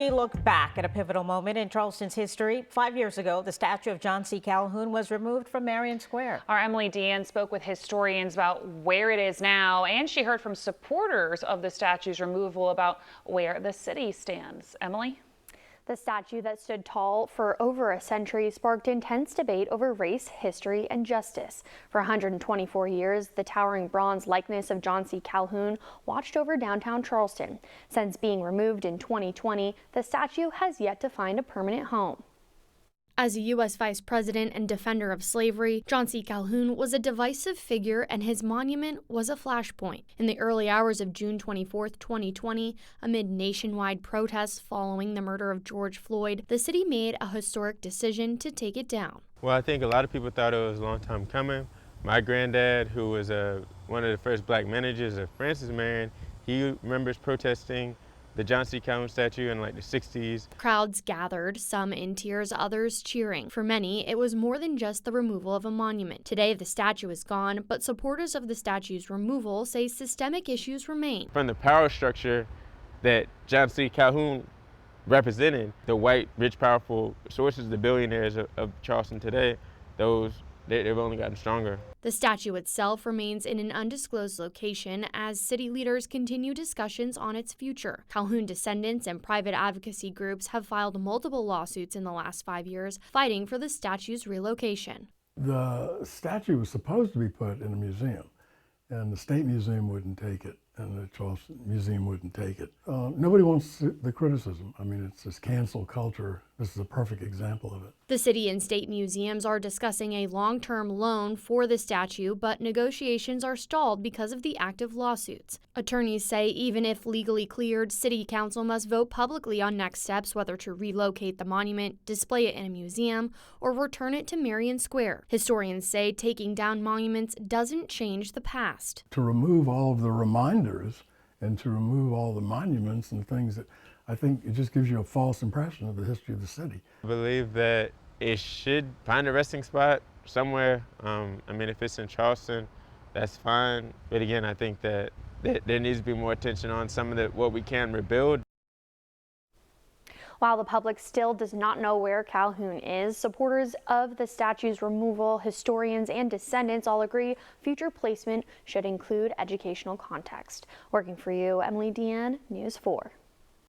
We look back at a pivotal moment in Charleston's history. 5 years ago, the statue of John C. Calhoun was removed from Marion Square. Our Emily Deanne spoke with historians about where it is now, and she heard from supporters of the statue's removal about where the city stands. Emily? The statue that stood tall for over a century sparked intense debate over race, history, and justice. For 124 years, the towering bronze likeness of John C. Calhoun watched over downtown Charleston. Since being removed in 2020, the statue has yet to find a permanent home. As a U.S. Vice President and defender of slavery, John C. Calhoun was a divisive figure, and his monument was a flashpoint. In the early hours of June 24, 2020, amid nationwide protests following the murder of George Floyd, the city made a historic decision to take it down. Well, I think a lot of people thought it was a long time coming. My granddad, who was one of the first black managers of Francis Marion, he remembers protesting the John C. Calhoun statue in like the 60s. Crowds gathered, some in tears, others cheering. For many, it was more than just the removal of a monument. Today, the statue is gone, but supporters of the statue's removal say systemic issues remain. From the power structure that John C. Calhoun represented, the white, rich, powerful sources, the billionaires of Charleston today, they've only gotten stronger. The statue itself remains in an undisclosed location as city leaders continue discussions on its future. Calhoun descendants and private advocacy groups have filed multiple lawsuits in the last 5 years, fighting for the statue's relocation. The statue was supposed to be put in a museum, and the State Museum wouldn't take it, and the Charleston Museum wouldn't take it. Nobody wants the criticism. I mean, it's this cancel culture. This is a perfect example of it. The city and state museums are discussing a long-term loan for the statue, but negotiations are stalled because of the active lawsuits. Attorneys say even if legally cleared, City Council must vote publicly on next steps, whether to relocate the monument, display it in a museum, or return it to Marion Square. Historians say taking down monuments doesn't change the past. To remove all of the reminders and to remove all the monuments and things that I think it just gives you a false impression of the history of the city. I believe that it should find a resting spot somewhere. I mean, if it's in Charleston, that's fine. But again, I think that there needs to be more attention on some of what we can rebuild. While the public still does not know where Calhoun is, supporters of the statue's removal, historians, and descendants all agree future placement should include educational context. Working for you, Emily Deanne, News 4.